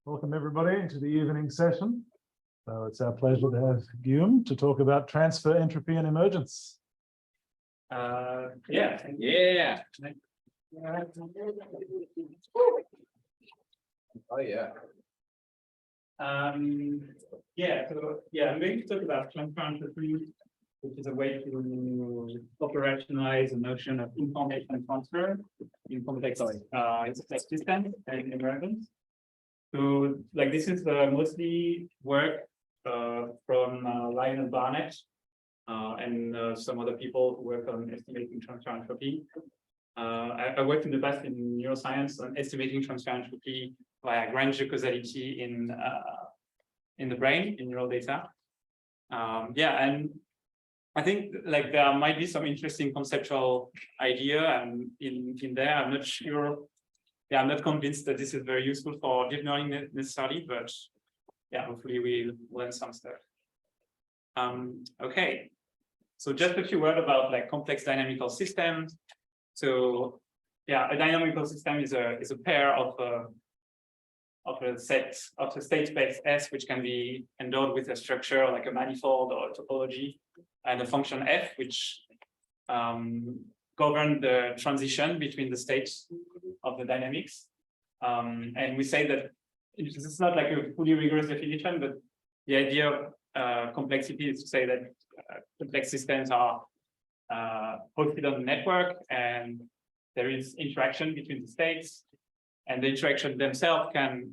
Welcome everybody to the evening session. So it's our pleasure to have Guillaume to talk about transfer entropy and emergence. Yeah. Oh yeah. I'm going to talk about transfer entropy, which is a way to operationalize the notion of information transfer in context of systems and emergence. So, like, this is mostly work from Lionel Barnett and some other people who work on estimating transfer entropy. I worked in the past in neuroscience on estimating transfer entropy via Granger causality in the brain, in neural data. And I think like there might be some interesting conceptual idea in there. I'm not sure. Yeah, I'm not convinced that this is very useful for deep learning necessarily, but yeah, hopefully we'll learn some stuff. Okay, so just a few words about like complex dynamical systems. So yeah, a dynamical system is a pair of a set of a state space S, which can be endowed with a structure like a manifold or a topology, and a function F, which govern the transition between the states of the dynamics. And we say that this is not like a fully rigorous definition, but the idea of complexity is to say that complex systems are hosted on the network, and there is interaction between the states, and the interaction themselves can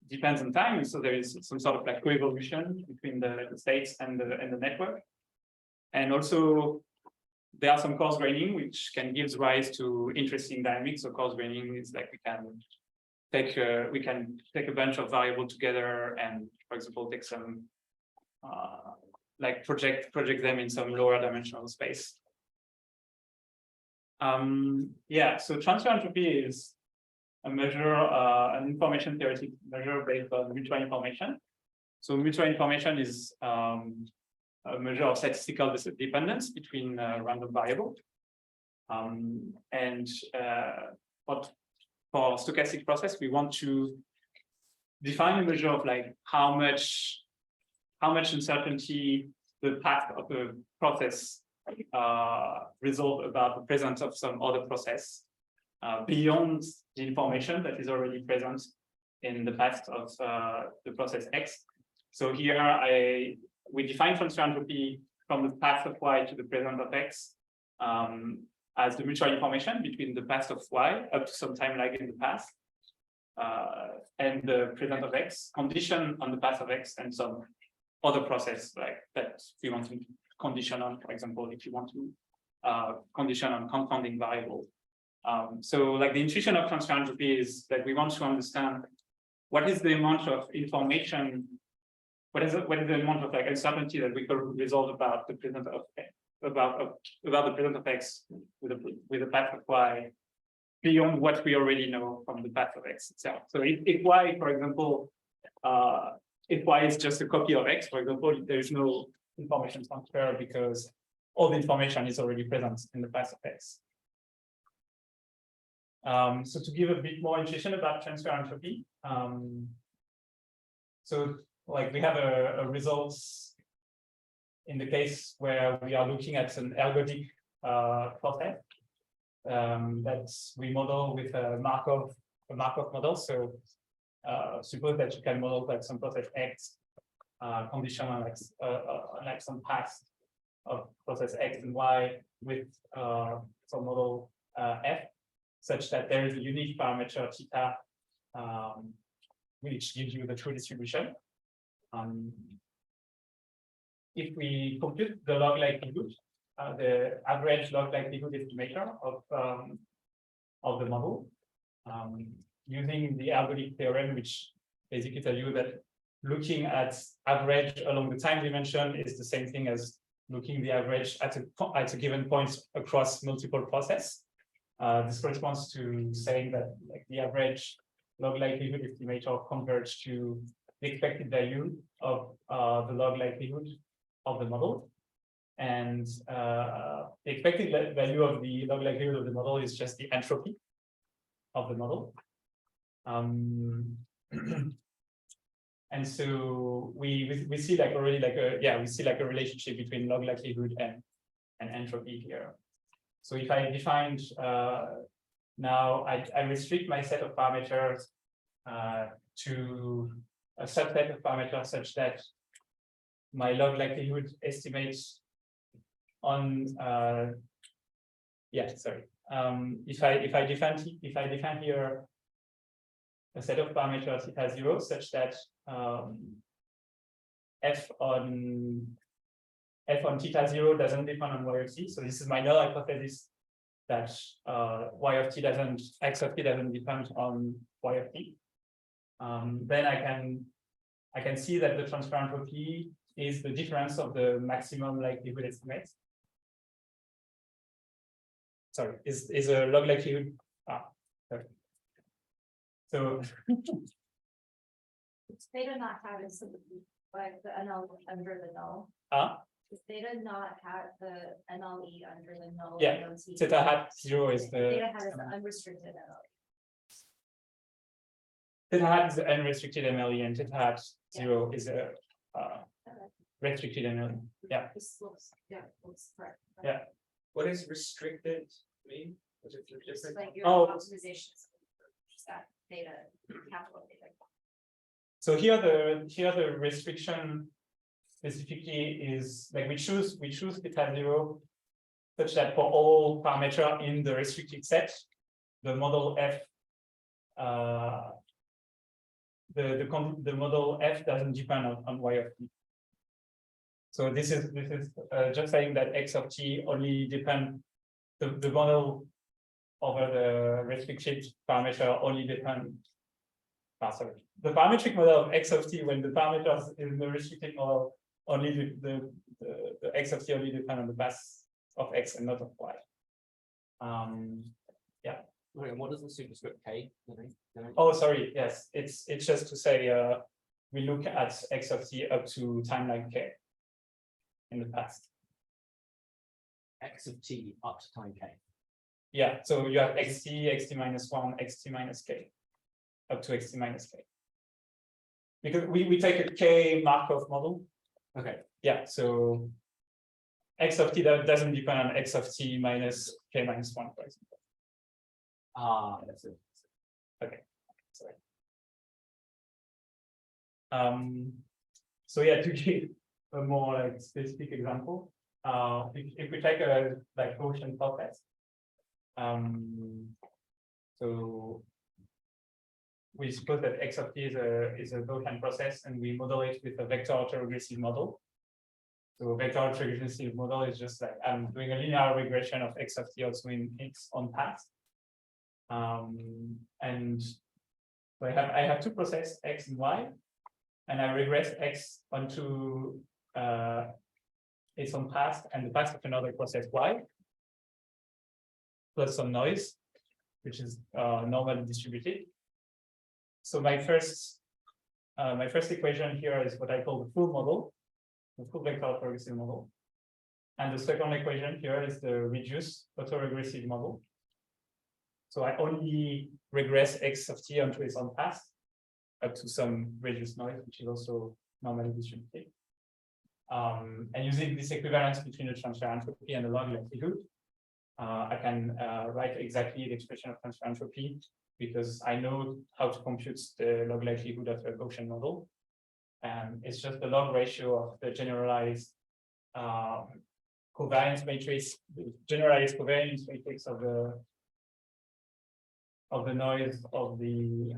depends on time. So there is some sort of like coevolution between the states and the network. And also there are some coarse graining which can give rise to interesting dynamics. So coarse graining is like we can take a bunch of variables together and, for example, take some like project them in some lower dimensional space. So transfer entropy is a measure, an information theoretic measure based on mutual information. So mutual information is a measure of statistical dependence between random variables. But for stochastic process, we want to define a measure of like how much uncertainty the path of a process resolve about the presence of some other process beyond the information that is already present in the past of the process X. So here we define transfer entropy from the path of Y to the present of X as the mutual information between the past of Y up to some time lag in the past and the present of X, condition on the path of X and some other process like that we want to condition on. For example, if you want to condition on confounding variable. So like the intuition of transfer entropy is that we want to understand what is the amount of information, what is the amount of like uncertainty that we could resolve about the present of about the present of X with the path of Y beyond what we already know from the path of X itself. So if Y, for example, if Y is just a copy of X, for example, there is no information transfer because all the information is already present in the path of X. So to give a bit more intuition about transfer entropy, so like we have a results in the case where we are looking at an ergodic process that we model with a Markov model. So suppose that you can model like some process X condition on like some path of process X and Y with some model F, such that there is a unique parameter theta which gives you the true distribution. If we compute the log likelihood, the average log likelihood estimator of the model, using the ergodic theorem, which basically tells you that looking at average along the time dimension is the same thing as looking the average at a given point across multiple processes. This corresponds to saying that like the average log likelihood estimator converges to the expected value of the log likelihood of the model. And the expected value of the log likelihood of the model is just the entropy of the model. And so we see like already like we see like a relationship between log likelihood and entropy here. So if I defined now I restrict my set of parameters to a subset of parameters such that my log likelihood estimates on if I define here a set of parameters it has 0 such that f on theta 0 doesn't depend on y of t. So this is my null hypothesis that y of t doesn't, x of t doesn't depend on y of t. Then I can see that the transfer entropy is the difference of the maximum likelihood estimate. Sorry, is a log likelihood. Sorry. So Does theta not have a sympathy, like the NL under the null? Does theta not have the NLE under the null? Yeah, NLT? theta hat 0 is the Theta has the unrestricted NLE. theta hat is the unrestricted MLE and theta hat 0 is a restricted MLE. Yeah. This looks correct. Yeah. What does restricted mean? What's it It's different? like your optimizations. Just that theta, capital theta. So here the restriction specifically is like we choose theta 0 such that for all parameter in the restricted set, the model F the model F doesn't depend on y of t. So this is just saying that x of t only depend the model over the restricted parameter only depend. Sorry, the parametric model of x of t when the parameters in the restricted model only the x of t only depend on the path of x and not of y. Yeah. Okay, and what does the superscript k mean? Oh, sorry. Yes, it's just to say we look at x of t up to timeline k in the past. X of t up to time k. Yeah, so you have xt minus 1, xt minus k, up to xt minus k. Because we take a k Markov model. Okay. Yeah, so x of t that doesn't depend on x of t minus k minus 1, for example. That's it. Okay, sorry. So yeah, to give a more like specific example, if we take a like Gaussian process, so we suppose that x of t is a Gaussian process, and we model it with a vector autoregressive model. So vector autoregressive model is just like I'm doing a linear regression of x of t also in its own path. And so I have two processes, x and y, and I regress x onto its own path and the path of another process y, plus some noise, which is normally distributed. So my first equation here is what I call the full model, the full vector autoregressive model. And the second equation here is the reduced autoregressive model. So I only regress x of t onto its own path up to some reduced noise, which is also normally distributed. And using this equivalence between the transfer entropy and the log likelihood, I can write exactly the expression of transfer entropy because I know how to compute the log likelihood of a Gaussian model. And it's just the log ratio of the generalized covariance matrix, the generalized covariance matrix of the noise of the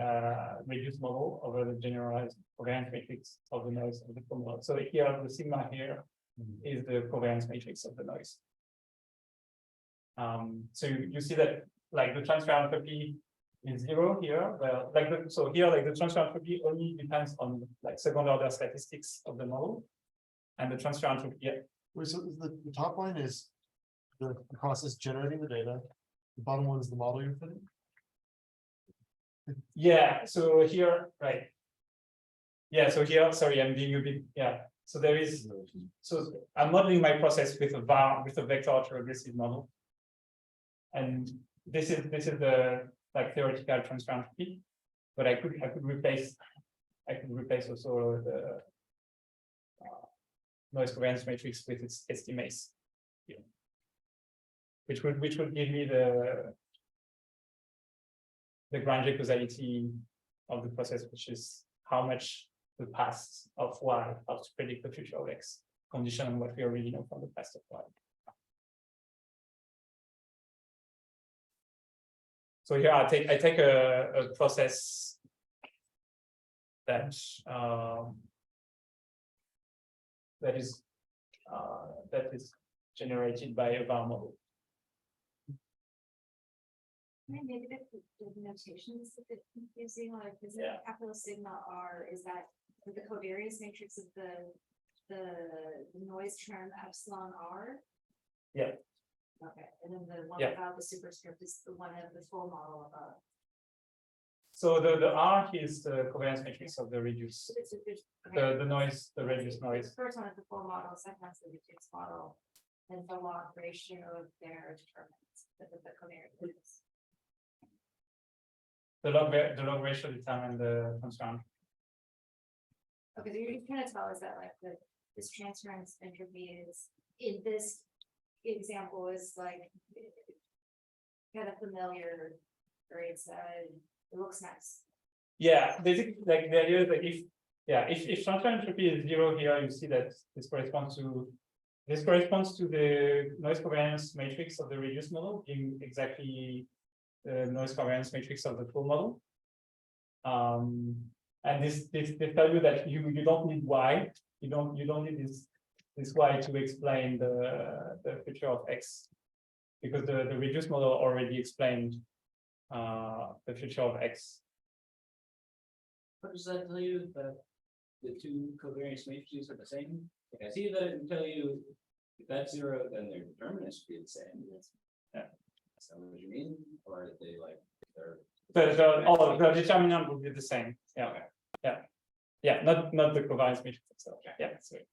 reduced model over the generalized covariance matrix of the noise of the full model. So here, the sigma here is the covariance matrix of the noise. So you see that like the transfer entropy is 0 here. Well, like so here, like the transfer entropy only depends on like second order statistics of the model, and the transfer entropy. Yeah. Wait, so the top line is the process generating the data. The bottom one is the model you're fitting. Yeah. So here, right. Yeah. So here, sorry, I'm being a bit. Yeah. So there is. So I'm modeling my process with a vector autoregressive model, and this is the like theoretical transfer entropy. but I could replace also the noise covariance matrix with its estimates, which would give me the Granger causality of the process, which is how much the past of Y helps to predict the future of X, condition on what we already know from the past of Y. So here I take a process that that is generated by a VAR model. Maybe the notation is a bit confusing, like is it capital sigma R, is that the covariance matrix of the noise term epsilon R? Yeah. Okay, and then the one about the superscript is the one of the full model above. So the R is the covariance matrix of the reduced, the noise, the reduced noise. The first one is the full model, second one is the reduced model, and the log ratio of their determinants, the covariance. The log ratio determine the constraint. Okay, so you're trying to tell us that like this transference entropy is in this example is like kind of familiar, right? It looks nice. Yeah, basically, like the idea is that if transfer entropy is 0 here, you see that this corresponds to the noise covariance matrix of the reduced model, giving exactly the noise covariance matrix of the full model. And this tell you that you don't need Y, you don't need this Y to explain the future of X, because the reduced model already explained the future of X. What does that tell you, that the two covariance matrices are the same? Like I see that it can tell you if that's 0, then their determinants should be the same. Yeah. Is that what you mean? Or are they like The determinant will be the same. Yeah. Okay. Yeah, not the covariance matrix itself. Okay. Yeah, sorry.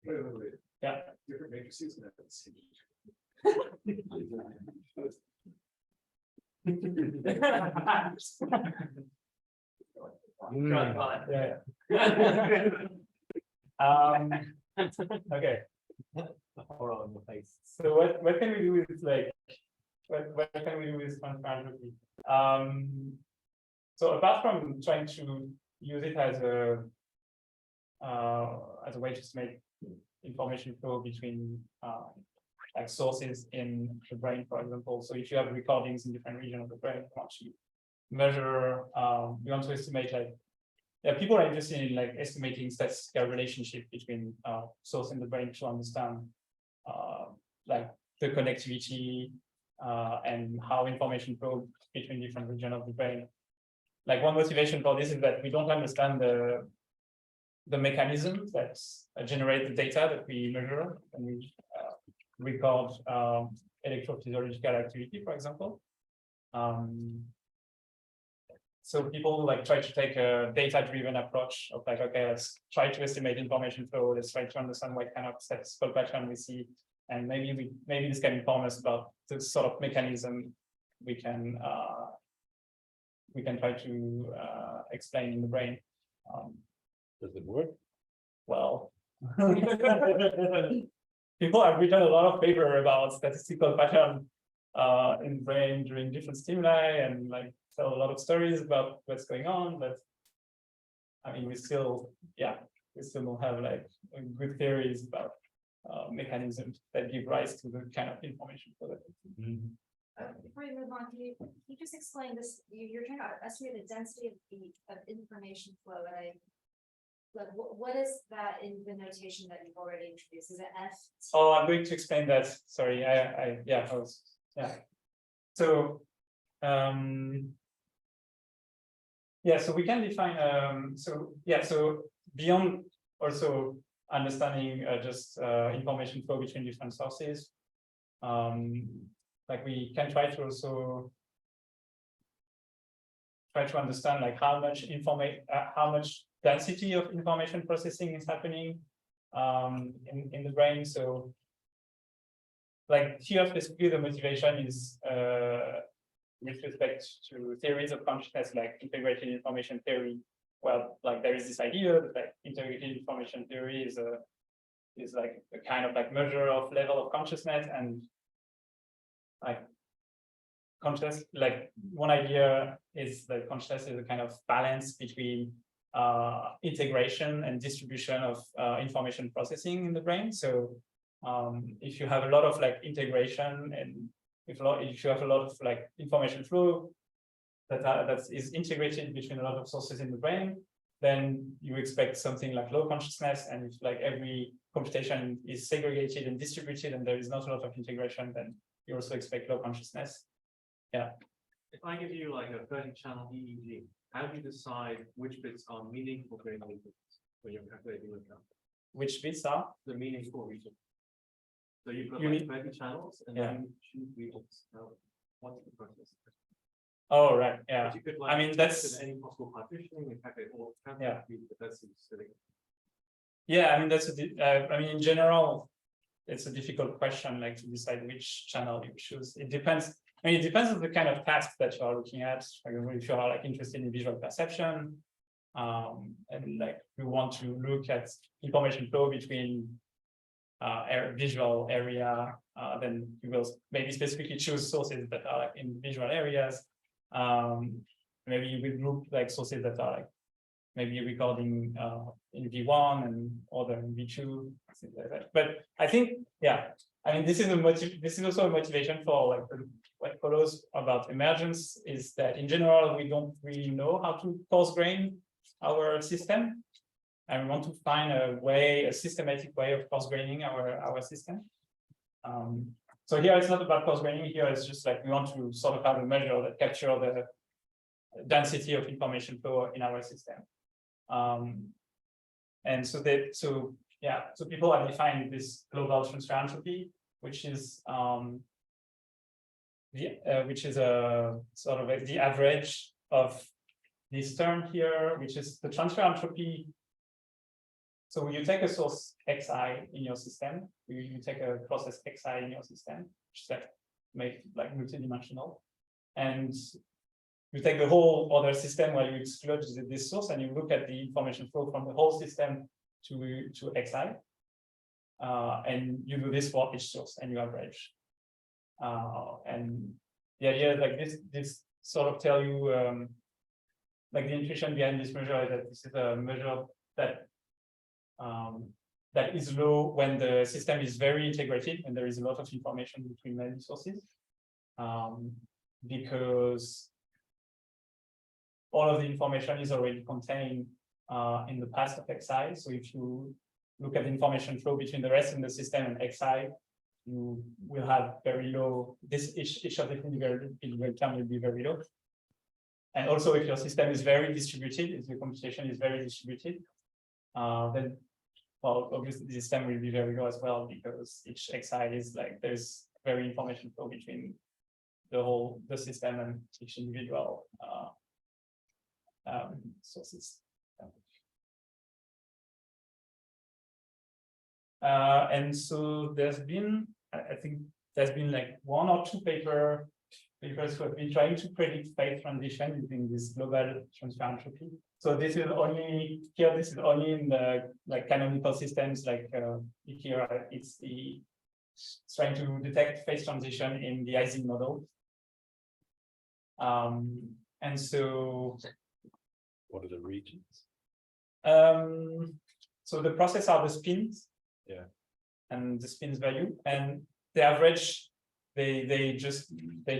Wait. Yeah. Different matrices. Yeah. Okay. So what can we do with like what can we do with entropy? So apart from trying to use it as a way to make information flow between like sources in the brain, for example. So if you have recordings in different regions of the brain, you want to measure, you want to estimate like, people are interested in like estimating statistical relationship between source in the brain to understand like the connectivity and how information flows between different regions of the brain. Like one motivation for this is that we don't understand the mechanisms that generate the data that we measure and we record electrophysiological activity, for example. So people like try to take a data-driven approach of like, okay, let's try to estimate information flow. Let's try to understand what kind of statistical pattern we see, and maybe this can inform us about the sort of mechanism we can try to explain in the brain. Does it work? Well, people have written a lot of paper about statistical pattern in the brain during different stimuli and like tell a lot of stories about what's going on, but I mean, we still don't have like good theories about mechanisms that give rise to the kind of information for that. Before you move on, can you just explain this? You're trying to estimate the density of information flow. Like what is that in the notation that you've already introduced? Is it F? Oh, I'm going to explain that. Sorry, So so we can define so beyond also understanding just information flow between different sources, like we can try to also understand like how much density of information processing is happening in the brain. So like here specifically the motivation is with respect to theories of consciousness like integrated information theory. Well, like there is this idea that like integrated information theory is like a kind of like measure of level of consciousness, and like consciousness, like one idea is that consciousness is a kind of balance between integration and distribution of information processing in the brain. So if you have a lot of like integration, and if you have a lot of like information flow that is integrated between a lot of sources in the brain, then you expect something like low consciousness. And if like every computation is segregated and distributed and there is not a lot of integration, then you also expect low consciousness. Yeah. If I give you like a 30-channel EEG, how do you decide which bits are meaningful for when you're calculating the count? Which bits are The meaningful region. So you've got You like mean- 30 channels, and Yeah. then you choose regions. Now, what's the process? Oh, right. Yeah. But you could, like, I mean, that's- in any possible partitioning, in fact, it all counts, Yeah. but that's silly. Yeah. I mean, I mean, in general, it's a difficult question, like to decide which channel you choose. It depends. I mean, it depends on the kind of task that you are looking at. For example, if you are like interested in visual perception, and like you want to look at information flow between visual area, then you will maybe specifically choose sources that are like in visual areas. Maybe you will group like sources that are like maybe recording in V1 and other in V2, things like that. But I think, yeah, I mean, this is also a motivation for like what follows about emergence, is that in general we don't really know how to coarse grain our system, and we want to find a systematic way of coarse graining our system. So here it's not about coarse graining. Here it's just like we want to sort of have a measure that capture the density of information flow in our system. And so people have defined this global transfer entropy, which is a sort of the average of this term here, which is the transfer entropy. So when you take a source xi in your system, you take a process xi in your system, which is like multidimensional, and you take the whole other system where you exclude this source, and you look at the information flow from the whole system to xi, and you do this for each source, and you average. And the idea is like this sort of tell you like the intuition behind this measure is that this is a measure that that is low when the system is very integrated and there is a lot of information between many sources, because all of the information is already contained in the past of xi. So if you look at the information flow between the rest of the system and xi, you will have very low, each of the individual term will be very low. And also if your system is very distributed, if the computation is very distributed, then, well, obviously the system will be very low as well, because each xi is like, there's very information flow between the system and each individual sources. And so there's been, I think there's been like 1 or 2 papers who have been trying to predict phase transition using this global transfer entropy. So this is only here. This is only in the like canonical systems. Like here, it's trying to detect phase transition in the Ising model. And so, what are the regions? So the process are the spins. Yeah. And the spins value, and the average, they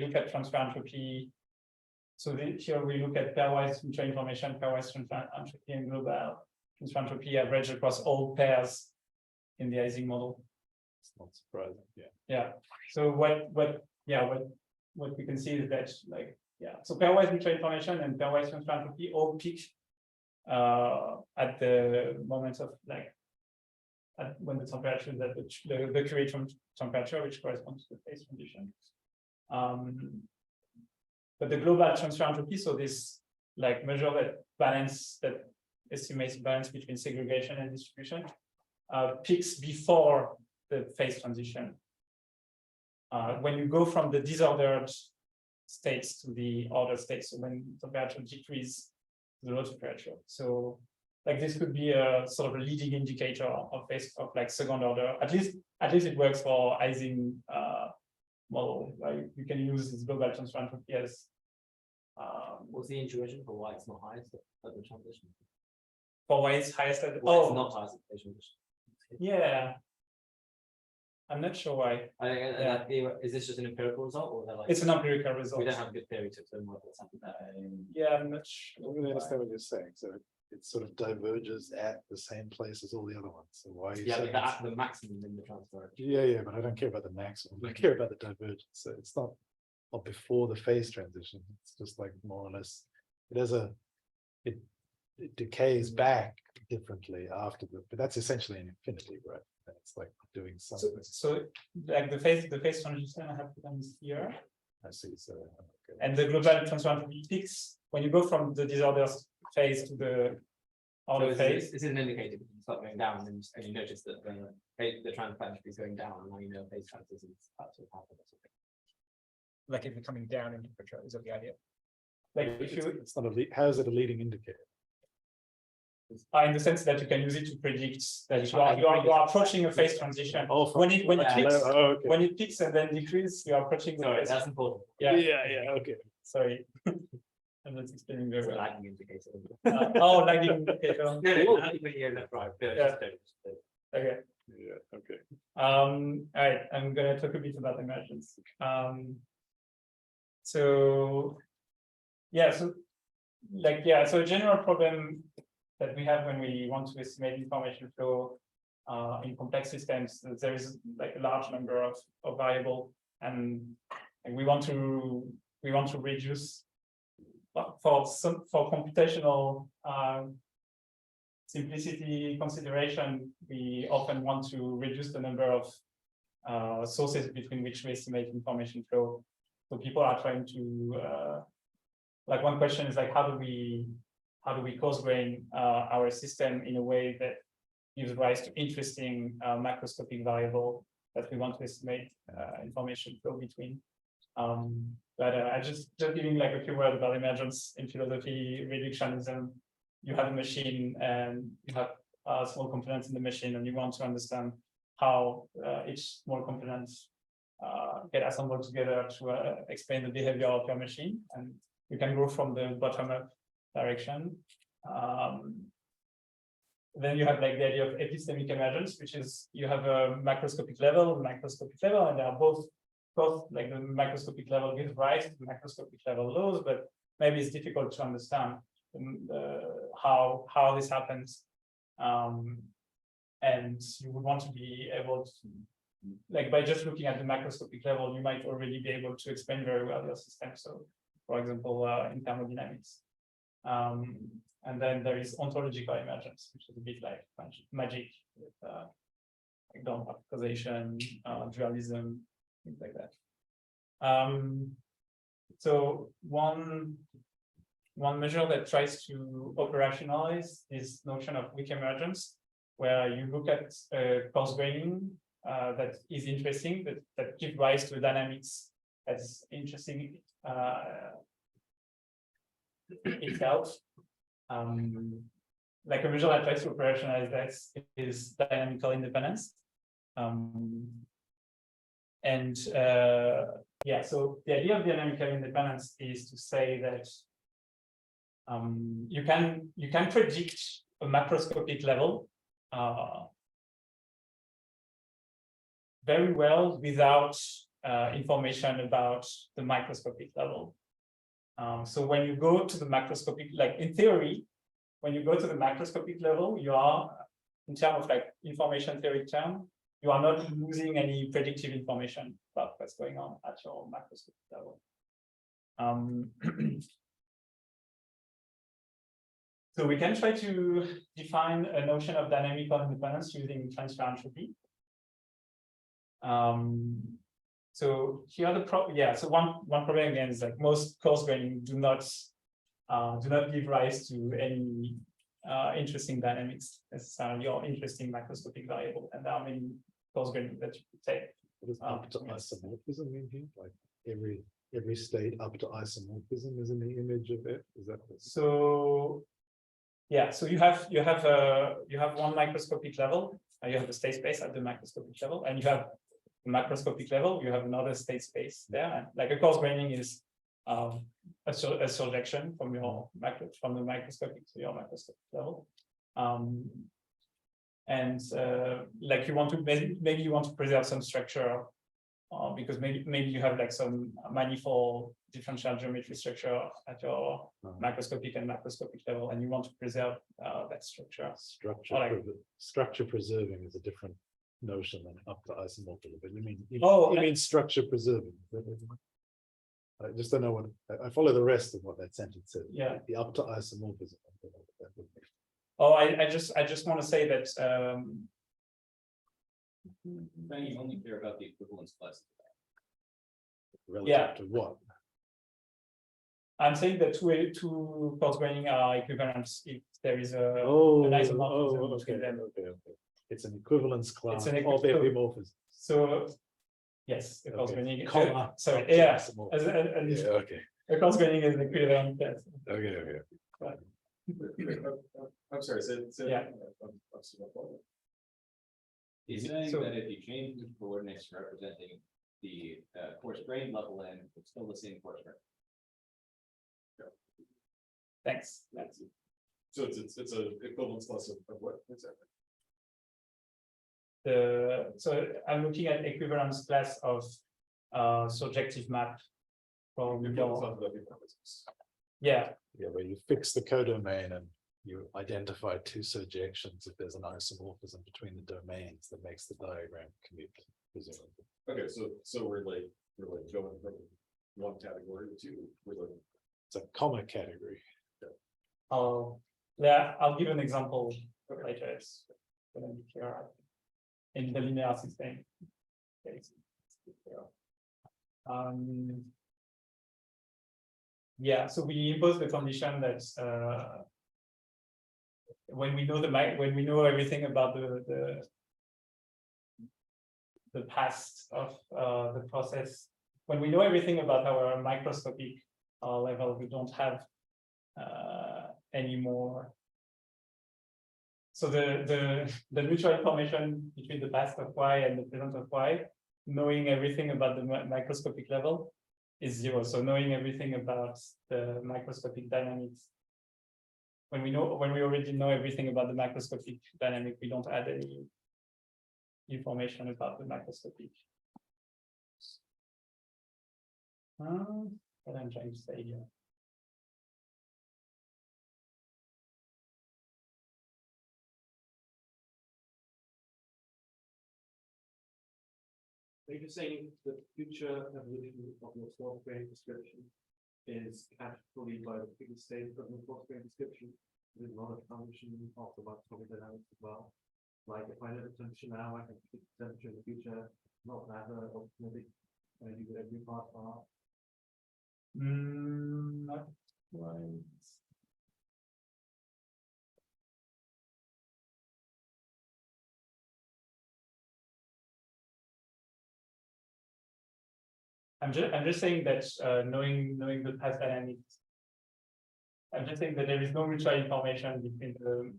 look at transfer entropy. So here we look at pairwise transfer information, pairwise transfer entropy, and global transfer entropy average across all pairs in the Ising model. It's not surprising. Yeah. Yeah. So what we can see is that so pairwise transfer information and pairwise transfer entropy all peak at the moment of when the temperature is at the Curie temperature, which corresponds to the phase transition. But the global transfer entropy, so this like measure that estimates balance between segregation and distribution, peaks before the phase transition. When you go from the disordered states to the order states. So when temperature decrease, the low temperature. So like this could be a sort of a leading indicator of like second order. At least it works for Ising model. Like you can use this global transfer entropy as What's the intuition for why it's not highest at the transition? for why it's highest at Why it's not highest at the transition? yeah. I'm not sure why. Is this just an empirical result, or they're like? It's an empirical result. We don't have a good theory to explain what's happening. Yeah, I'm not sure. I really understand what you're saying. So it sort of diverges at the same place as all the other ones. So why are you Yeah, saying but it's- at the maximum in the transfer. Yeah, but I don't care about the maximum. I care about the divergence. So it's not before the phase transition. It's just like more or less. It has it decays back differently after but that's essentially an infinity, right? It's like doing something. So like the phase transition happens here, I see. So okay. and the global transfer entropy peaks when you go from the disorder phase to the order phase. This is an indicator that you start going down, and you notice that the transfer entropy is going down, and now you know phase transition is about to happen or something. Like if you're coming down in temperature, is that the idea? Like if you It's not how is it a leading indicator? in the sense that you can use it to predict that you are approaching a phase transition. Oh, When it peaks, okay. when it peaks and then decreases, you are approaching the Sorry, phase. that's important. Yeah, Okay. sorry. I'm not explaining very It's a well. lagging indicator. Oh, lagging indicator. Yeah, left, right. Yeah. Okay. Yeah, okay. All right, I'm gonna talk a bit about emergence. So a general problem that we have when we want to estimate information flow in complex systems, there is like a large number of variable, and we want to reduce for computational simplicity consideration. We often want to reduce the number of sources between which we estimate information flow. So people are trying to like one question is like how do we coarse grain our system in a way that gives rise to interesting macroscopic variable that we want to estimate information flow between. But I just giving like a few words about emergence in philosophy reductionism. You have a machine and you have small components in the machine, and you want to understand how each small component get assembled together to explain the behavior of your machine, and you can go from the bottom up direction. Then you have like the idea of epistemic emergence, which is you have a macroscopic level, and they are both like the macroscopic level gives rise to the macroscopic level laws, but maybe it's difficult to understand how this happens. And you would want to be able to, like by just looking at the macroscopic level, you might already be able to explain very well your system. So for example, in thermodynamics. And then there is ontological emergence, which is a bit like magic with like Dom causation, dualism, things like that. So one measure that tries to operationalize this notion of weak emergence, where you look at coarse graining that is interesting, that give rise to dynamics that's interesting itself. Like a measure that tries to operationalize that is dynamical independence. So the idea of dynamical independence is to say that you can predict a macroscopic level very well without information about the microscopic level. So when you go to the macroscopic, like in theory, when you go to the macroscopic level, you are, in terms of like information theory term, you are not losing any predictive information about what's going on at your macroscopic level. So we can try to define a notion of dynamical independence using transfer entropy. So here so one problem again is like most coarse graining do not give rise to any interesting dynamics necessarily or interesting macroscopic variable, and there are many coarse graining that you could take. What does isomorphism mean here? Like every every state up to isomorphism is in the image of it? Is that? So yeah, so you have one microscopic level, and you have the state space at the microscopic level, and you have the macroscopic level, you have another state space there. And like a coarse graining is a surjection from your from the microscopic to your macroscopic level. Like you want to maybe you want to preserve some structure, because maybe you have like some manifold differential geometry structure at your microscopic and macroscopic level, and you want to preserve that structure. Structure preserving is a different notion than up to isomorphism. But you mean structure preserving? I just don't know what I follow the rest of what that sentence says. Yeah. The up to isomorphism. Oh, I just want to say that Then you only care about the equivalence class. Relative to what? I'm saying that two coarse graining are equivalent if there is an isomorphism between them. Okay. It's an equivalence class It's an of epimorphism. So yes, the coarse graining. Comma. Sorry, up to yeah. isomorphism. Okay. The coarse graining is an equivalent class. Okay. I'm sorry, Yeah. He's saying So- that if you change the coordinates representing the coarse grain level n, it's still the same coarse grain. Thanks. So it's a equivalence class of what exactly? So I'm looking at equivalence class of surjective map from your, yeah. Yeah, where you fix the codomain and you identify two surjections if there's an isomorphism between the domains that makes the diagram commute, presumably. Okay, so we're like going from one category to It's a comma category. Yeah, I'll give an example later. It's gonna be clear in the linear system. Okay, yeah, so we impose the condition that when we know everything about the past of the process, when we know everything about our microscopic level, we don't have any more. So the mutual information between the past of Y and the present of Y, knowing everything about the microscopic level, is 0. So knowing everything about the microscopic dynamics, when we already know everything about the macroscopic dynamic, we don't add any information about the microscopic. What I'm trying to say here. Are you saying the future evolution of your source grain description is captured fully by the bigger state of the source grain description? There's a lot of transition of the microscopic dynamics as well. Like if I know the temperature now, I can predict the temperature in the future, not matter of maybe you get every part. Not quite. I'm just saying that knowing the past dynamics. I'm just saying that there is no mutual information between the.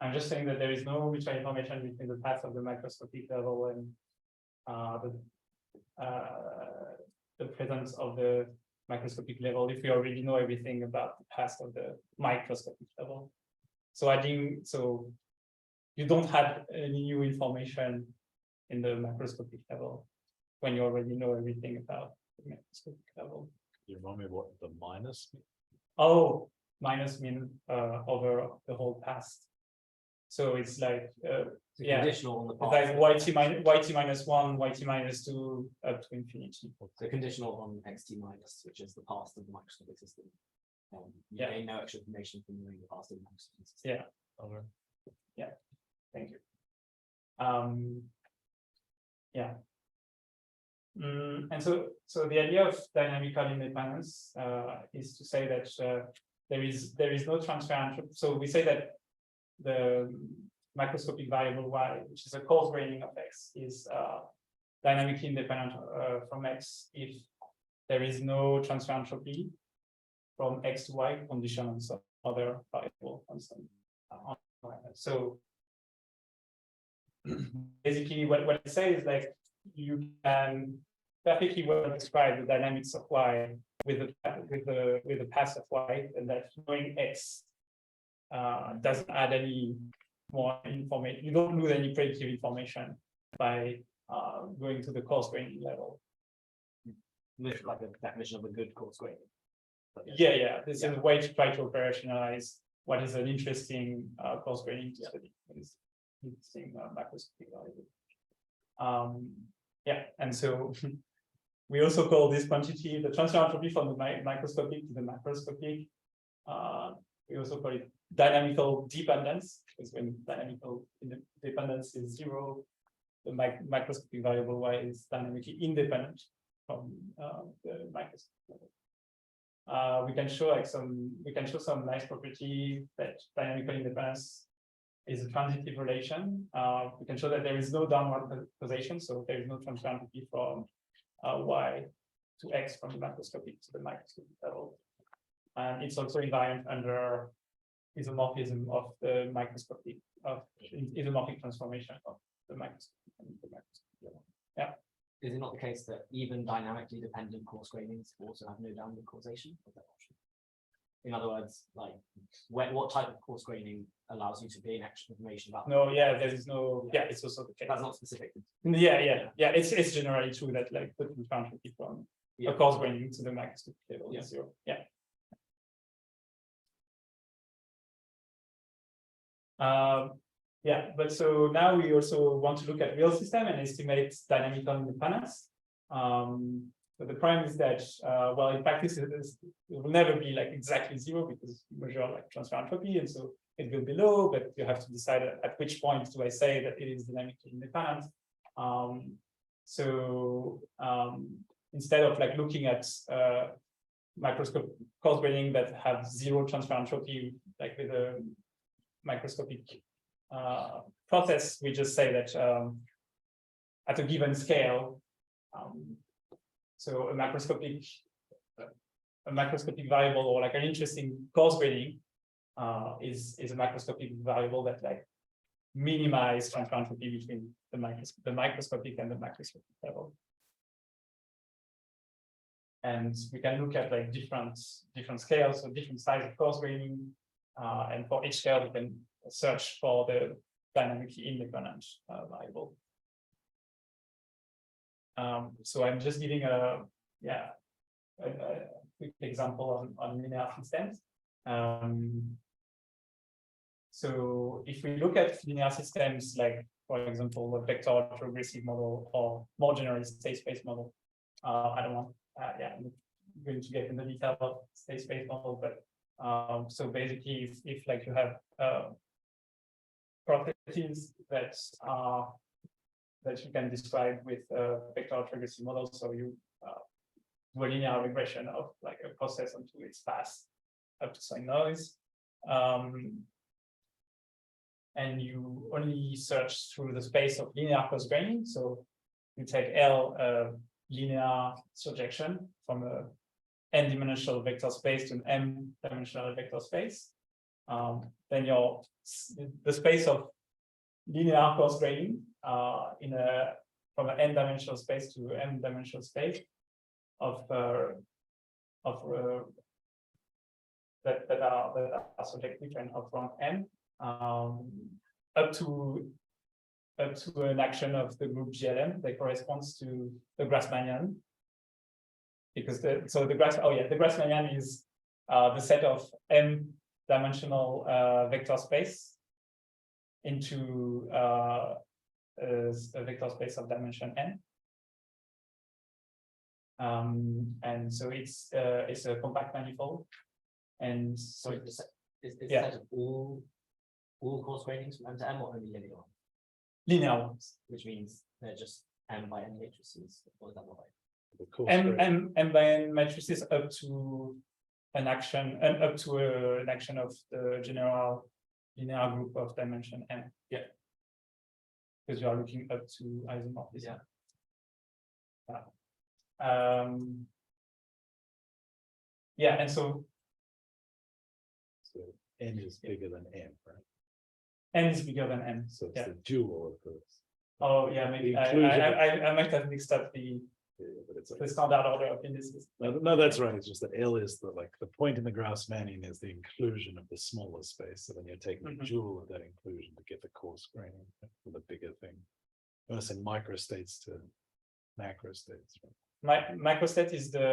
I'm just saying that there is no mutual information between the past of the microscopic level and the presence of the microscopic level if we already know everything about the past of the microscopic level. So you don't have any new information in the macroscopic level when you already know everything about the microscopic level. You remind me what the minus means? Oh, minus mean over the whole past. So it's like yeah, Conditional on the it's like yt minus 1, yt minus 2 up to infinity. So conditional on xt minus, which is the past of the microscopic system. You gain no extra information from knowing the past of the microscopic system. Yeah. Okay. Yeah. Thank you. Yeah. And so the idea of dynamical independence is to say that there is no transfer entropy. So we say that the microscopic variable y, which is a coarse graining of x, is dynamically independent from x if there is no transfer entropy from x to y condition on some other variable constant. So basically what I say is like you can perfectly well describe the dynamics of y with the path of y, and that knowing x doesn't add any more information. You don't lose any predictive information by going to the coarse graining level. Literally like a definition of a good coarse graining. Yeah. This is a way to try to operationalize what is an interesting coarse graining to study. It's interesting microscopic variable. And so we also call this quantity the transfer entropy from the microscopic to the macroscopic. We also call it dynamical dependence, because when dynamical dependence is 0, the microscopic variable y is dynamically independent from the microscopic level. We can show some nice property that dynamical independence is a transitive relation. We can show that there is no downward causation, so there is no transfer entropy from y to x from the macroscopic to the microscopic level. And it's also invariant under isomorphism of the microscopic, of isomorphic transformation of the microscopic and the microscopic level. Yeah. Is it not the case that even dynamically dependent coarse grainings also have no downward causation of that option? In other words, like what type of coarse graining allows you to gain extra information about? No, yeah, there is no. Yeah, it's also the case. That's not specific. Yeah. It's generally true that like the transfer entropy from a coarse graining to the microscopic level is 0. Yeah. But so now we also want to look at real system and estimate dynamical independence. But the problem is that, well, in practice, it will never be like exactly 0 because you measure like transfer entropy, and so it will be low. But you have to decide at which point do I say that it is dynamically independent. Instead of like looking at microscopic coarse graining that have 0 transfer entropy, like with a microscopic process, we just say that at a given scale, so a macroscopic variable, or like an interesting coarse graining, is a macroscopic variable that like minimize transfer entropy between the microscopic and the macroscopic level. And we can look at like different scales, so different size of coarse graining, and for each scale we can search for the dynamically independent variable. So I'm just giving a quick example on linear systems. So if we look at linear systems, like for example, a vector regressive model, or more generally state space model, I don't want, I'm going to get in the detail of state space model, but so basically, if like you have properties that you can describe with vector regressive model, so you do a linear regression of like a process onto its path up to some noise, and you only search through the space of linear coarse graining. So you take L linear surjection from a n-dimensional vector space to an m-dimensional vector space. Then the space of linear coarse graining from an n-dimensional space to m-dimensional space of that are subjective and of rank n, up to an action of the group GLM that corresponds to the Grassmannian, because the Grassmannian is the set of m-dimensional vector space into a vector space of dimension n. And so it's a compact manifold, and so is the set of all coarse grainings from M to M, or only linear ones? Linear ones, which means they're just M by N matrices, or is that not right? M by N matrices up to an action and up to an action of the general linear group of dimension n. Yeah. Because you are looking up to isomorphism. Yeah, and so So n is bigger than m, right? n is bigger than n. So it's Yeah. the dual of this. Oh, yeah, maybe I might have mixed up the But it's the standard order of indices. no, that's right. It's just that L is the point in the Grassmannian is the inclusion of the smaller space. So then you're taking Mhm. a joule of that inclusion to get the coarse graining for the bigger thing. You want to say microstates to macrostates, right? Microstate is the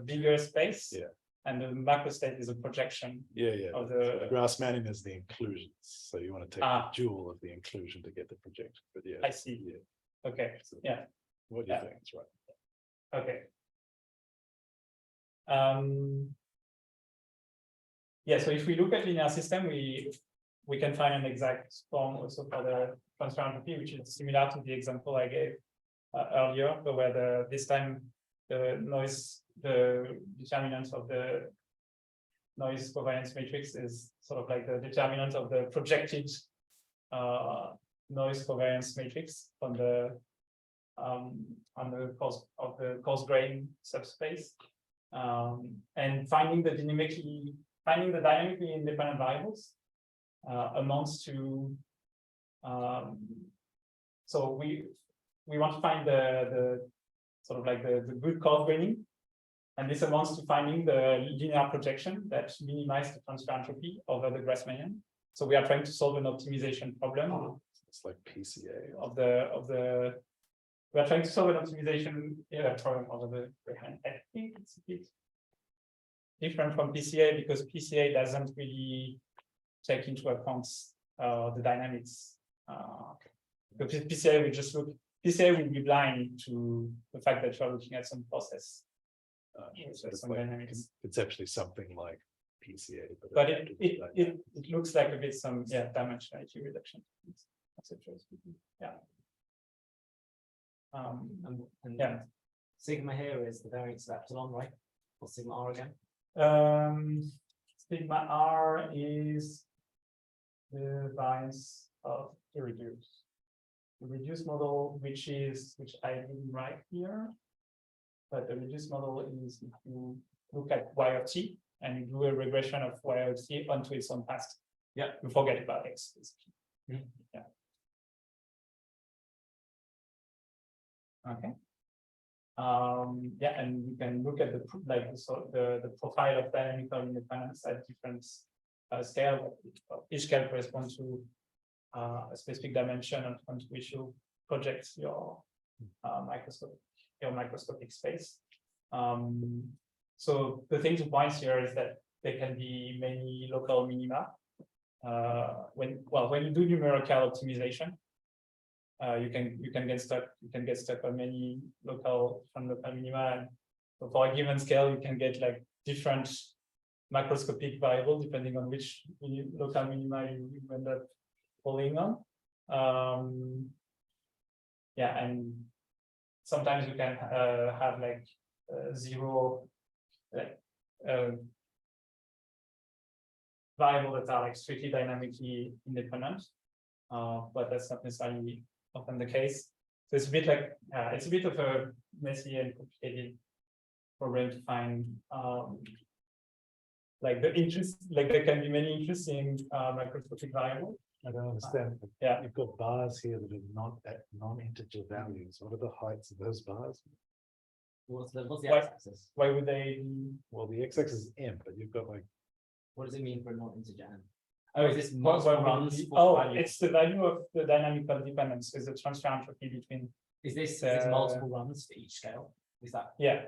bigger space. Yeah. And the macrostate is a projection Yeah. of So the the, Grassmannian is the inclusions. So you want to take the Ah. joule of the inclusion to get the projection. But yeah. I see. Yeah. okay, So yeah. What do you Yeah. think? That's right. Okay. Yeah, so if we look at linear system, we can find an exact form also for the transfer entropy, which is similar to the example I gave earlier, but where this time the determinant of the noise covariance matrix is sort of like the determinant of the projected noise covariance matrix on the coarse grain subspace, and finding the dynamically independent variables amounts to so we want to find the sort of like the good coarse graining, and this amounts to finding the linear projection that minimizes the transfer entropy over the Grassmannian. So we are trying to solve an optimization problem It's like PCA. we are trying to solve an optimization problem over the Graham. I think it's a bit different from PCA because PCA doesn't really take into account the dynamics. Because PCA will be blind to the fact that you are looking at some process. So it's some like dynamics. conceptually something like PCA, But it looks like a bit some dimensionality reduction. Conceptually speaking. Yeah. And Yeah. sigma here is the variance of epsilon, right? Or sigma r again? Sigma R is the variance of the reduced. The reduced model, which I didn't write here, but the reduced model is if you look at y of t and you do a regression of y of t onto its own past. Yeah. You forget about x. Basically. Mhm. Yeah. Okay. Yeah, and you can look at the profile of dynamical independence at different scale. Each scale corresponds to a specific dimension onto which you project your microscopic space. So the thing to point here is that there can be many local minima. When you do numerical optimization, you can get stuck on many local minima, and so for a given scale you can get like different macroscopic variable depending on which local minima you end up falling on. Yeah, and sometimes you can have like zero variable that are like strictly dynamically independent, but that's not necessarily often the case. So it's a bit like it's a bit of a messy and complicated problem to find. Like there can be many interesting microscopic variables. I don't understand. Yeah. You've got bars here that are not at non-integer values. What are the heights of those bars? What's the Why- x-axis? Why would they be? Well, the x-axis is m, but you've got like, What does it mean for a non-integer n? Oh, is this what multiple would runs be- for Oh, value? it's the value of the dynamical dependence, is the transfer entropy between. Is this multiple runs for each scale? Is that? Yeah,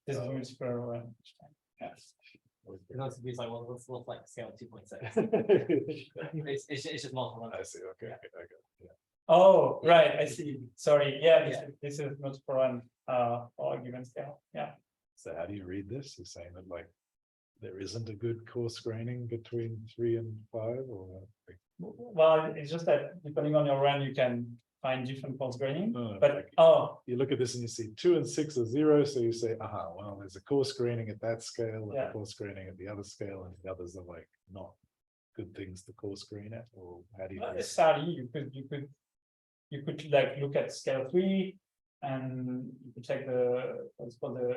this is multiple run each time. Yes. It's like, well, what's like scale 2.6? I It's just multiple runs. see, okay, okay, I got it, yeah. Oh, right, I see. Sorry, yeah, Yeah. this is multiple run for a given scale. Yeah. So how do you read this? You're saying that like, there isn't a good coarse graining between 3 and 5 or like, Well, it's just that depending on your run, you can find different coarse graining. No, But like- oh, You look at this and you see 2 and 6 are 0, so you say, aha, well, there's a coarse graining at that scale, and Yeah. a coarse graining at the other scale, and the others are like not good things to coarse grain at, or how do you? not do it? necessarily. You could like look at scale 3, and you could take what's called the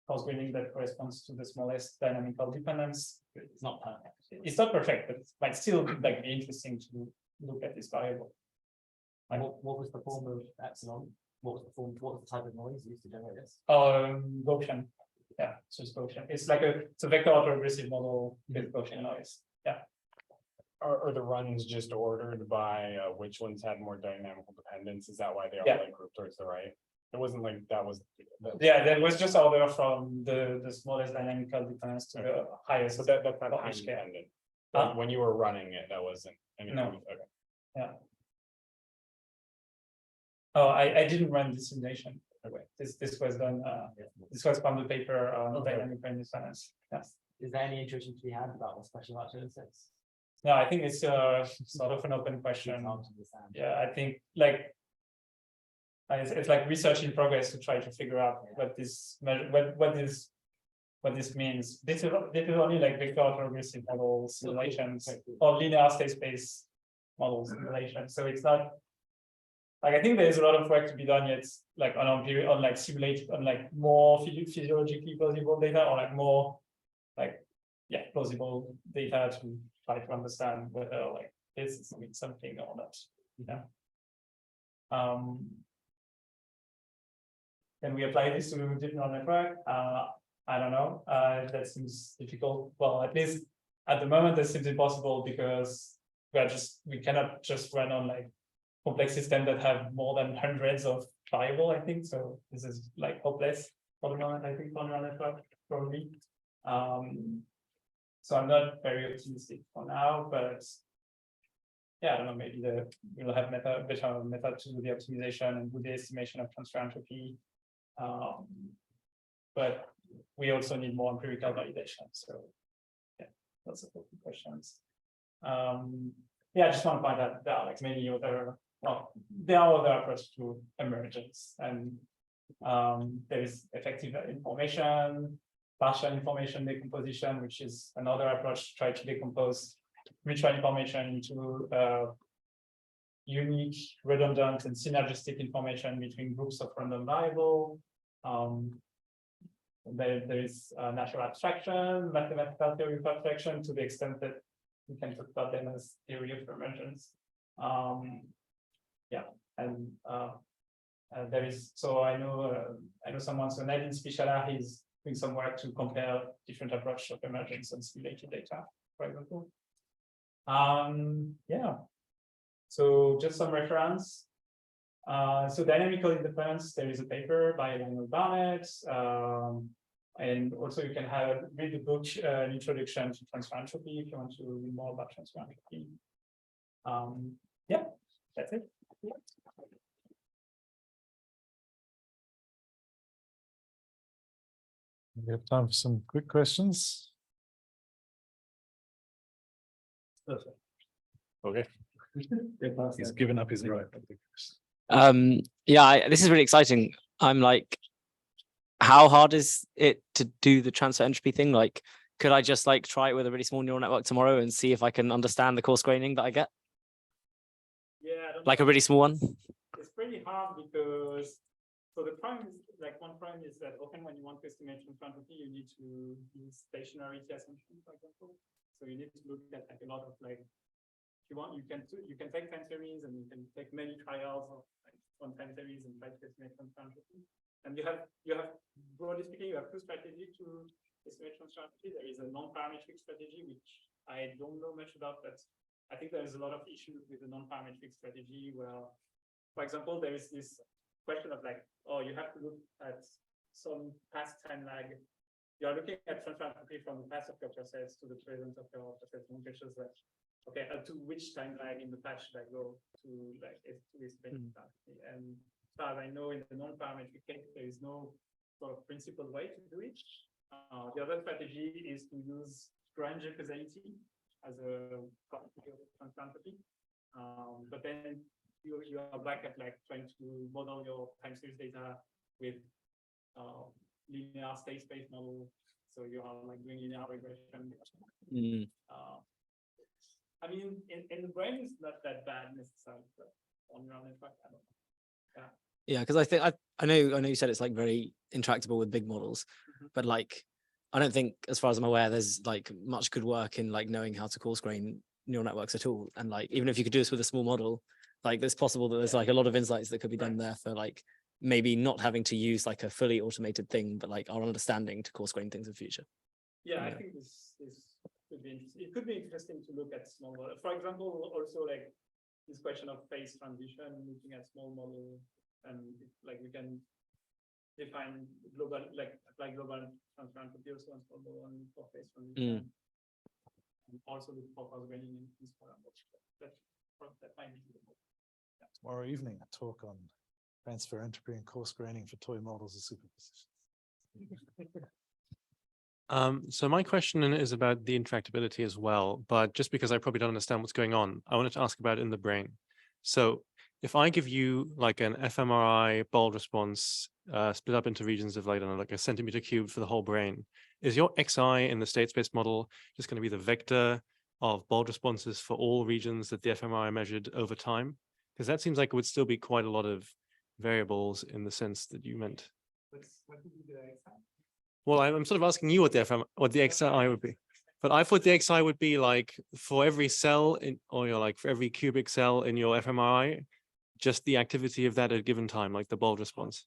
coarse graining that corresponds to the smallest dynamical dependence. It's not perfect. It's not perfect, but it might still like be interesting to look at this variable. And what was the form of epsilon? What was the type of noise used to generate this? Gaussian. Yeah, so it's Gaussian. It's like it's a vector autoregressive model with Gaussian noise. Yeah. Are the runs just ordered by which ones had more dynamical dependence? Is that why they all Yeah. like grouped towards the right? It wasn't like that was. Yeah, there was just order from the smallest dynamical dependence to the highest. So that's not for time each scale. dependent. Huh? Like, when you were running it, that wasn't. No. Okay. Oh, I didn't run this simulation. This was done. This was from the paper on Okay. dynamic range dependence. Yes. Is there any intuition to be had about what's special about 2 and 6? No, I think it's sort of an open It's question. hard to understand. Yeah, I think like it's like research in progress to try to figure out what this what this means. This is only like vector autoregressive model simulations or linear state space model simulations. So it's not like I think there's a lot of work to be done yet, like on like simulate on like more physiologically plausible data or like more like plausible data to try to understand whether like this is something or not. Yeah. Can we apply this to deep neural network? I don't know. That seems difficult. Well, at least at the moment, that seems impossible because we cannot just run on like complex systems that have more than hundreds of variables, I think. So this is like hopeless for the moment, I think, for neural network, probably. So I'm not very optimistic for now, but yeah, I don't know, maybe we'll have better method to do the optimization and do the estimation of transfer entropy. But we also need more empirical validation. So yeah, lots of open questions. Yeah, I just want to point out there are like many other, there are other approaches to emergence, and there is effective information, partial information decomposition, which is another approach to try to decompose mutual information into unique, redundant, and synergistic information between groups of random variables. There is natural abstraction, mathematical theory of abstraction, to the extent that we can talk about them as theory of emergence. Yeah, and there is, so I know someone, so Nadine Spichaler, he's doing some work to compare different approaches of emergence and simulated data, for example. Yeah, so just some reference. So dynamical independence, there is a paper by Lionel Barnett, and also you can read the book, an introduction to transfer entropy, if you want to read more about transfer entropy. Yeah, that's it. We have time for some quick questions. Okay. He's given up his right. Yeah, this is really exciting. I'm like, how hard is it to do the transfer entropy thing? Like, could I just like try it with a really small neural network tomorrow and see if I can understand the coarse graining that I get? Yeah, I don't Like know. a really small one? It's pretty hard because, so the problem is, like one problem is that often when you want to estimate transfer entropy, you need to use stationary assumption, for example. So you need to look at like a lot of like, if you want, you can take time series and you can take many trials of like one time series and try to estimate transfer entropy. And you have broadly speaking, you have two strategies to estimate transfer entropy. There is a non-parametric strategy, which I don't know much about, but I think there is a lot of issues with the non-parametric strategy where, for example, there is this question of like, oh, you have to look at some past time lag. You are looking at transfer entropy from the past of your process to the present of your process, which is like, okay, up to which time lag in the past should I go to like to estimate transfer entropy? And as far as I know, in the non-parametric case, there is no sort of principled way to do it. The other strategy is to use Granger causality as a property of transfer entropy. But then you are back at like trying to model your time series data with linear state space model. So you are like doing linear regression. I mean, in the brain, it's not that bad necessarily, but on neural network, I don't know. Yeah, because I think I know you said it's like very intractable with big models, but like I don't think, as far as I'm aware, there's like much good work in like knowing how to coarse grain neural networks at all. And like even if you could do this with a small model, like it's possible that there's like a lot of insights that could be done there for like maybe not having to use like a fully automated thing, but like our understanding to coarse grain things in future. Yeah, I think this could be interesting. It could be interesting to look at small model. For example, also like this question of phase transition, looking at small model, and like we can define global, like apply global transfer entropy also on small model and for phase transition. And also look for coarse graining in this program. That might be doable. Tomorrow evening, a talk on transfer entropy and coarse graining for toy models of superposition. So my question is about the interactability as well, but just because I probably don't understand what's going on, I wanted to ask about it in the brain. So if I give you like an fMRI bold response split up into regions of like, I don't know, like a centimeter cubed for the whole brain, is your XI in the state space model just going to be the vector of bold responses for all regions that the fMRI measured over time? Because that seems like it would still be quite a lot of variables in the sense that you meant. What would be the XI? Well, I'm sort of asking you what the XI would be, but I thought the XI would be like for every cell in, or you're like for every cubic cell in your fMRI, just the activity of that at a given time, like the bold response.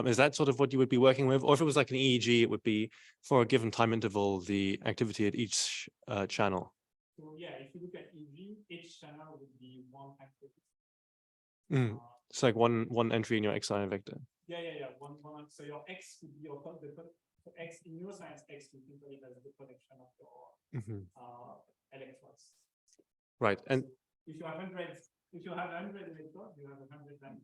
Is that sort of what you would be working with? Or if it was like an EEG, it would be for a given time interval, the activity at each channel. So yeah, if you look at EEG, each channel would be one activity. It's like one entry in your XI vector. Yeah. One. So your X would be your so X in neuroscience, X would be as the connection of your electrodes. Right. And so if you have 100 electrodes, you have 100 then.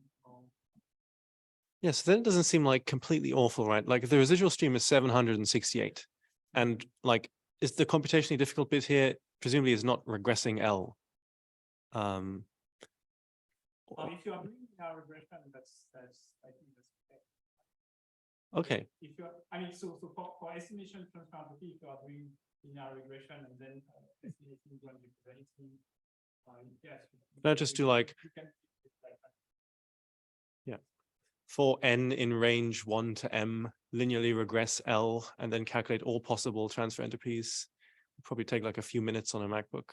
Yes, then it doesn't seem like completely awful, right? Like if the residual stream is 768, and like is the computationally difficult bit here presumably is not regressing L. If you are doing linear regression, that's I think that's okay. Okay. If you are, I mean, so for estimation transfer entropy, if you are doing linear regression and then estimating one representative, yes. No, just do like yeah. For n in range 1 to m, linearly regress L, and then calculate all possible transfer entropies. Probably take like a few minutes on a MacBook.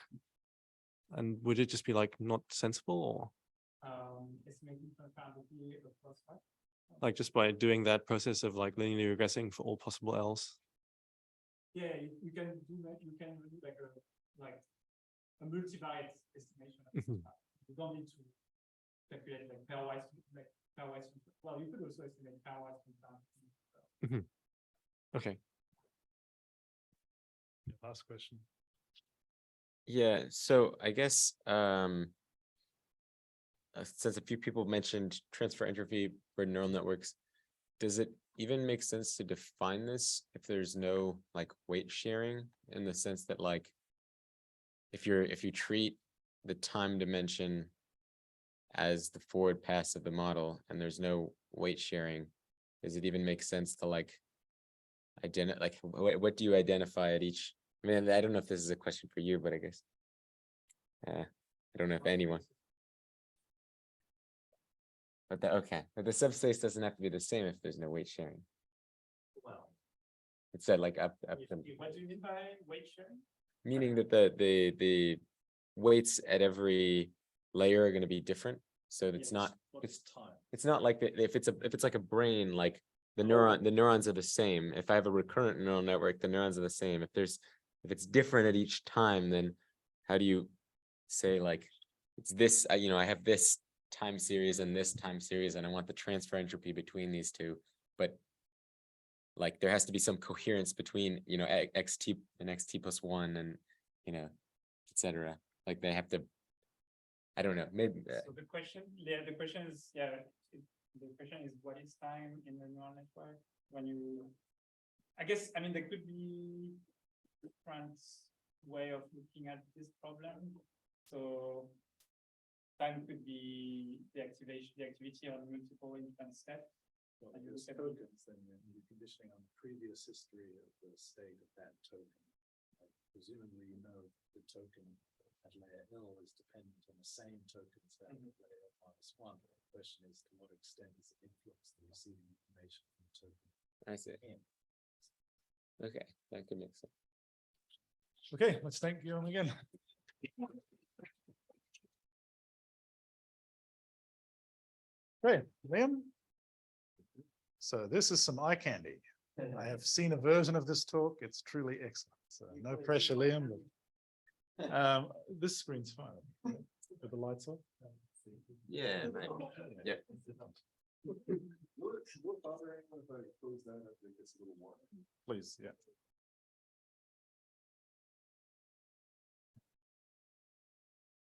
And would it just be like not sensible, or estimating transfer entropy across what? like just by doing that process of like linearly regressing for all possible L's? Yeah, you can do that. You can do like a multivariate estimation. You don't need to calculate like pairwise. Well, you could also estimate pairwise. Okay. Last question. Yeah, so I guess since a few people mentioned transfer entropy for neural networks, does it even make sense to define this if there's no like weight sharing, in the sense that like if you treat the time dimension as the forward pass of the model and there's no weight sharing, does it even make sense to like identify, like what do you identify at each? I mean, I don't know if this is a question for you, but I guess I don't know if anyone. But but the subspace doesn't have to be the same if there's no weight sharing. Well, It said like up. what do you mean by weight sharing? Meaning that the weights at every layer are going to be different, so it's not like if it's like a brain, like the neurons are the same. If I have a recurrent neural network, the neurons are the same. If it's different at each time, then how do you say like it's this? I have this time series and this time series, and I want the transfer entropy between these two, but like there has to be some coherence between xt and xt plus 1 and etc. Like they have to, I don't know, maybe So the question is what is time in the neural network when you, I guess, I mean there could be different way of looking at this problem. So time could be the activity on multiple independent steps. Well, And you there's look at- tokens, then you're conditioning on the previous history of the state of that token. Like, presumably, you know, the token at layer L is dependent on the same tokens at layer -1. The question is, to what extent does it influence the receiving information from the token? I see. Okay, that could make sense. Okay, let's thank Guillaume again. Great, Liam. So this is some eye candy. I have seen a version of this talk. It's truly excellent. So no pressure, Liam. but, this screen's fine. With the lights on. Yeah. Yeah. Would bother anyone if I close that up, it gets a little warm? Please, yeah.